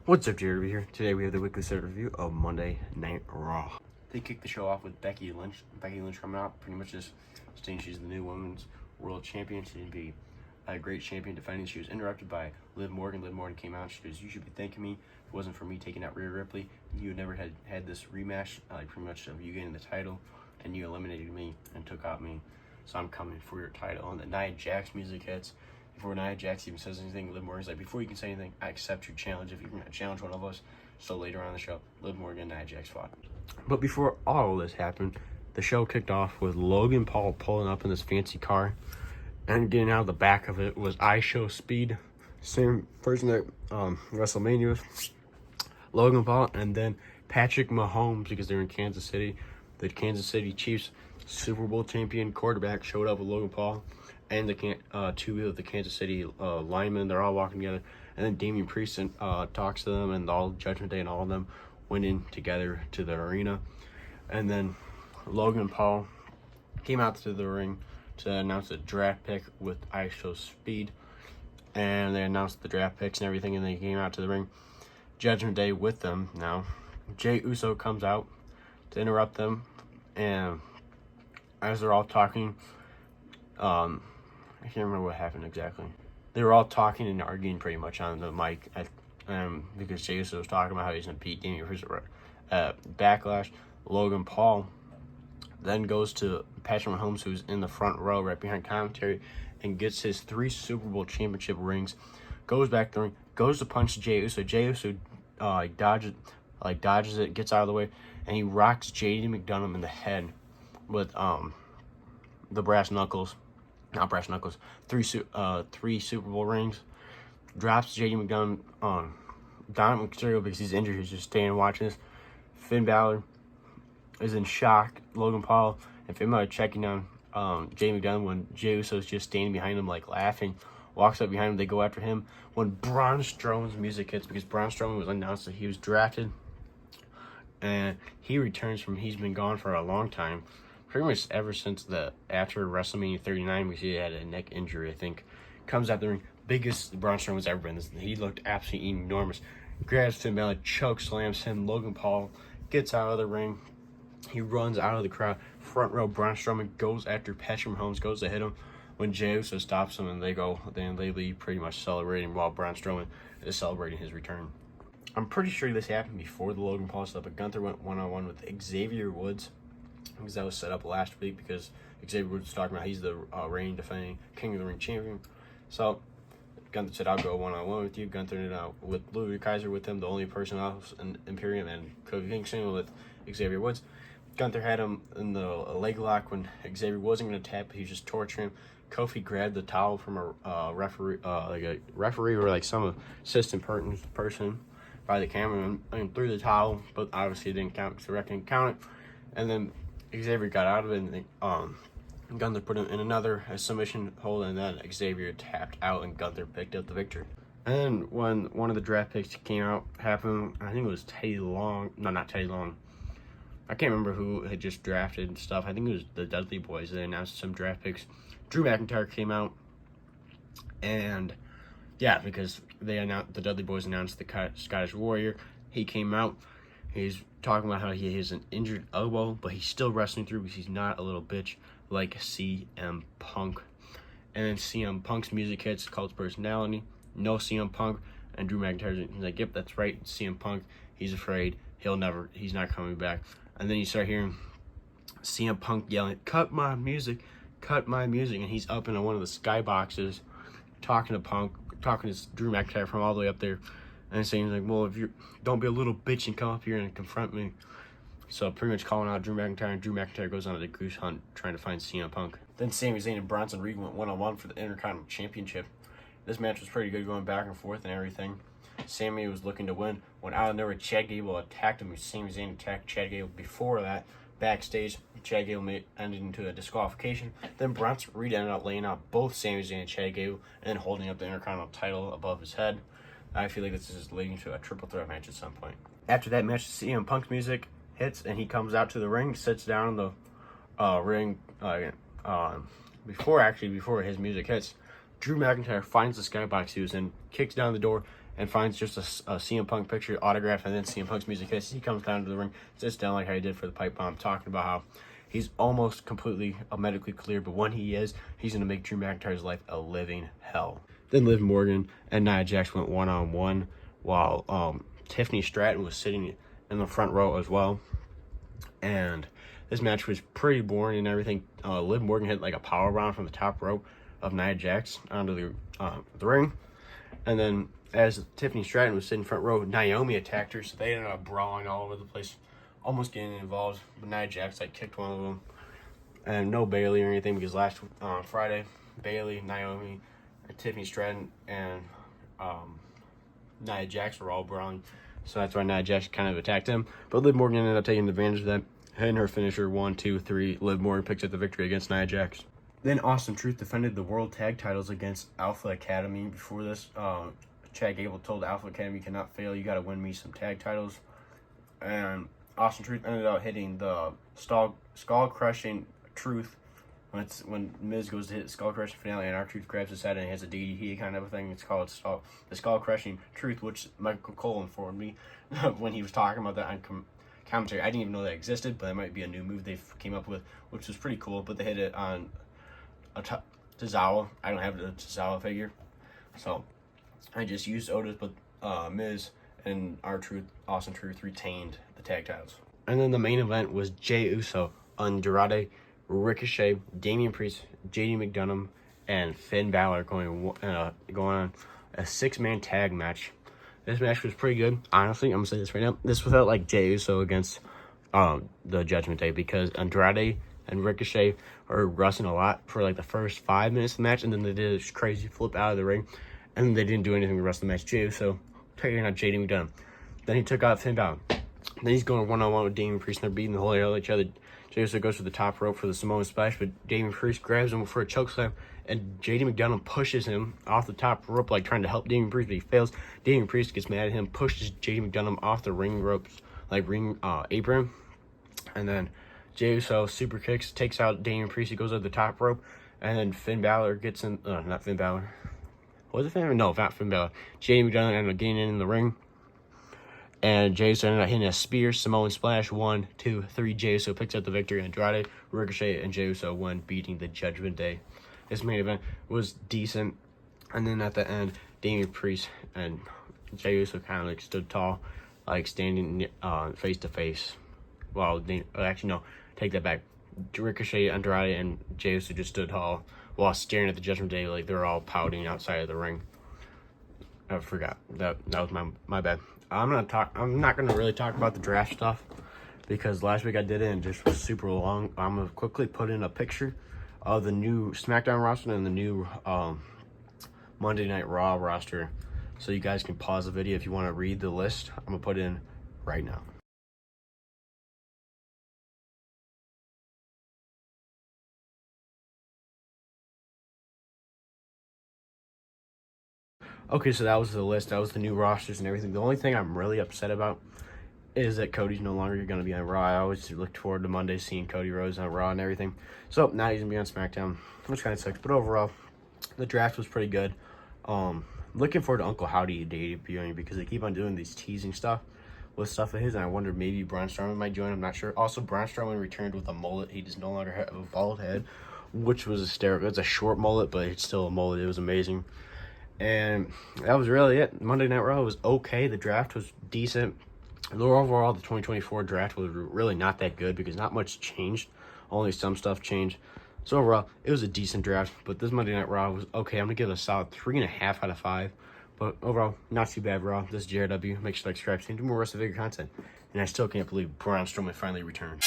What's up, Jared here? Today we have the weekly set review of Monday Night Raw. They kicked the show off with Becky Lynch. Becky Lynch coming out, pretty much just saying she's the new women's world champion. She's going to be a great champion defending. She was interrupted by Liv Morgan. Liv Morgan came out. She goes, "You should be thanking me. If it wasn't for me taking out Rhea Ripley, you would never had this rematch, pretty much of you getting the title, and you eliminated me and took out me. So I'm coming for your title." And the Nia Jax music hits. Before Nia Jax even says anything, Liv Morgan's like, "Before you can say anything, I accept your challenge if you're going to challenge one of us." So later on in the show, Liv Morgan and Nia Jax fought. But before all of this happened, the show kicked off with Logan Paul pulling up in this fancy car, and getting out of the back of it was IShowSpeed, same person that WrestleMania with, Logan Paul, and then Patrick Mahomes, because they're in Kansas City. The Kansas City Chiefs Super Bowl champion quarterback showed up with Logan Paul and the two of the Kansas City linemen. They're all walking together, and then Damian Priest talks to them, and all Judgment Day and all of them went in together to the arena. And then Logan Paul came out to the ring to announce a draft pick with IShowSpeed, and they announced the draft picks and everything, and they came out to the ring. Judgment Day with them now. Jey Uso comes out to interrupt them, and as they're all talking, I can't remember what happened exactly. They were all talking and arguing pretty much on the mic, because Jey Uso was talking about how he's going to beat Damian Priest at Backlash. Logan Paul then goes to Patrick Mahomes, who's in the front row right behind commentary, and gets his 3 Super Bowl championship rings, goes back to the ring, goes to punch Jey Uso. Jey Uso dodges it, gets out of the way, and he rocks JD McDonough in the head with the three Super Bowl rings. Drops JD McDonough on Dominic Mysterio because he's injured. He's just staying watching this. Finn Balor is in shock. Logan Paul and Finn Balor checking down JD McDonough when Jey Uso is just standing behind him, like laughing. Walks up behind him. They go after him when Braun Strowman's music hits, because Braun Strowman was announced that he was drafted, and he returns from. He's been gone for a long time. Pretty much ever since after WrestleMania 39, because he had a neck injury, I think. Comes out the ring, biggest Braun Strowman's ever been. He looked absolutely enormous. Grabs Finn Balor, choke slams him. Logan Paul gets out of the ring. He runs out of the crowd. Front row, Braun Strowman goes after Patrick Mahomes, goes to hit him. When Jey Uso stops him, and they leave pretty much celebrating while Braun Strowman is celebrating his return. I'm pretty sure this happened before the Logan Paul stuff, but Gunther went one-on-one with Xavier Woods, because that was set up last week, because Xavier Woods was talking about he's the reigning defending King of the Ring champion. So Gunther said, "I'll go one-on-one with you." Gunther did with Louis Kaiser with him, the only person else in Imperium, and Kofi Kingston with Xavier Woods. Gunther had him in the leg lock when Xavier wasn't going to tap, but he was just torturing him. Kofi grabbed the towel from a referee, or like some assistant person by the camera, and threw the towel, but obviously it didn't count because the ref didn't count it. And then Xavier got out of it, and Gunther put him in another submission hold, and then Xavier tapped out, and Gunther picked up the victory. And when one of the draft picks happened, I think it was Teddy Long. No, not Teddy Long. I can't remember who had just drafted and stuff. I think it was the Dudley Boys. They announced some draft picks. Drew McIntyre came out, and yeah, because the Dudley Boys announced the Scottish Warrior. He came out. He's talking about how he has an injured elbow, but he's still wrestling through because he's not a little bitch like CM Punk. And then CM Punk's music hits, cult personality. No CM Punk, and Drew McIntyre's like, "Yep, that's right, CM Punk. He's afraid. He's not coming back." And then you start hearing CM Punk yelling, cut my music," and he's up in one of the skyboxes talking to Drew McIntyre from all the way up there, and saying like, "Well, if you don't be a little bitch and come up here and confront me." So pretty much calling out Drew McIntyre, and Drew McIntyre goes on a goose hunt trying to find CM Punk. Then Sami Zayn and Bronson Reed went one-on-one for the Intercontinental Championship. This match was pretty good, going back and forth and everything. Sami was looking to win when out of nowhere Chad Gable attacked him. Sami Zayn attacked Chad Gable before that. Backstage, Chad Gable ended into a disqualification. Then Bronson Reed ended up laying out both Sami Zayn and Chad Gable, and then holding up the Intercontinental title above his head. I feel like this is leading to a triple threat match at some point. After that match, CM Punk's music hits, and he comes out to the ring, sits down in the ring. Before his music hits, Drew McIntyre finds the skybox he was in, kicks down the door, and finds just a CM Punk picture autograph, and then CM Punk's music hits. He comes down to the ring, sits down like how he did for the pipe bomb, talking about how he's almost completely medically clear, but when he is, he's going to make Drew McIntyre's life a living hell. Then Liv Morgan and Nia Jax went one-on-one, while Tiffany Stratton was sitting in the front row as well. And this match was pretty boring and everything. Liv Morgan hit like a power bomb from the top rope of Nia Jax onto the ring. And then as Tiffany Stratton was sitting front row, Naomi attacked her, so they ended up brawling all over the place, almost getting involved. But Nia Jax like kicked one of them. And no Bayley or anything, because last Friday, Bayley, Naomi, Tiffany Stratton, and Nia Jax were all brawling. So that's why Nia Jax kind of attacked him. But Liv Morgan ended up taking advantage of that. Hitting her finisher 1, 2, 3. Liv Morgan picks up the victory against Nia Jax. Then Austin Truth defended the World Tag Titles against Alpha Academy. Before this, Chad Gable told Alpha Academy, cannot fail. You got to win me some tag titles. And Austin Truth ended up hitting the skull-crushing Truth when Miz goes to hit the skull-crushing finale, and R-Truth grabs his head and he has a DDT kind of a thing. It's called the skull-crushing Truth, which Michael Cole informed me when he was talking about that on commentary. I didn't even know that existed, but it might be a new move they came up with, which was pretty cool. But they hit it on Tozawa. I don't have the Tozawa figure, so I just used Otis, but Miz and R-Truth, Austin Truth, retained the tag titles. And then the main event was Jey Uso, Andrade, Ricochet, Damian Priest, JD McDonough, and Finn Balor going on a 6-man tag match. This match was pretty good. Honestly, I'm going to say this right now. This without like Jey Uso against the Judgment Day, because Andrade and Ricochet are wrestling a lot for like the first 5 minutes of the match, and then they did this crazy flip out of the ring, and they didn't do anything the rest of the match. Jey Uso taking out JD McDonough. Then he took out Finn Balor. Then he's going one-on-one with Damian Priest, and they're beating the whole hell out of each other. Jey Uso goes to the top rope for the Samoan Splash, but Damian Priest grabs him for a chokeslam, and JD McDonough pushes him off the top rope, like trying to help Damian Priest, but he fails. Damian Priest gets mad at him, pushes JD McDonough off the ring ropes, like ring apron, and then Jey Uso super kicks, takes out Damian Priest. He goes over the top rope, and then Finn Balor gets in. Not Finn Balor. Was it Finn Balor? No, not Finn Balor. JD McDonough ended up getting in the ring. And Jey Uso ended up hitting a spear, Samoan Splash, 1, 2, 3. Jey Uso picks up the victory. Andrade, Ricochet, and Jey Uso won, beating the Judgment Day. This main event was decent. And then at the end, Damian Priest and Jey Uso kind of like stood tall, like standing face to face. Well, actually, no, take that back. Ricochet, Andrade, and Jey Uso just stood tall while staring at the Judgment Day like they're all pouting outside of the ring. I forgot. That was my bad. I'm not gonna really talk about the draft stuff because last week I did it and just was super long. I'm gonna quickly put in a picture of the new SmackDown roster and the new Monday Night Raw roster, so you guys can pause the video if you want to read the list. I'm gonna put it in right now. Okay, so that was the list. That was the new rosters and everything. The only thing I'm really upset about is that Cody's no longer going to be on Raw. I always look forward to Monday seeing Cody Rhodes on Raw and everything. So now he's going to be on SmackDown, which kind of sucks. But overall, the draft was pretty good. Looking forward to Uncle Howdy debuting because they keep on doing these teasing stuff with stuff of his. And I wonder maybe Braun Strowman might join. I'm not sure. Also, Braun Strowman returned with a mullet. He does no longer have a bald head, which was hysterical. It's a short mullet, but it's still a mullet. It was amazing. And that was really it. Monday Night Raw was okay. The draft was decent. Overall, the 2024 draft was really not that good because not much changed. Only some stuff changed. So overall, it was a decent draft. But this Monday Night Raw was okay. I'm going to give it a solid 3.5 out of 5. But overall, not too bad, Raw. This is JRW. Make sure to like, subscribe, and do more rest of the video content. And I still can't believe Braun Strowman finally returned.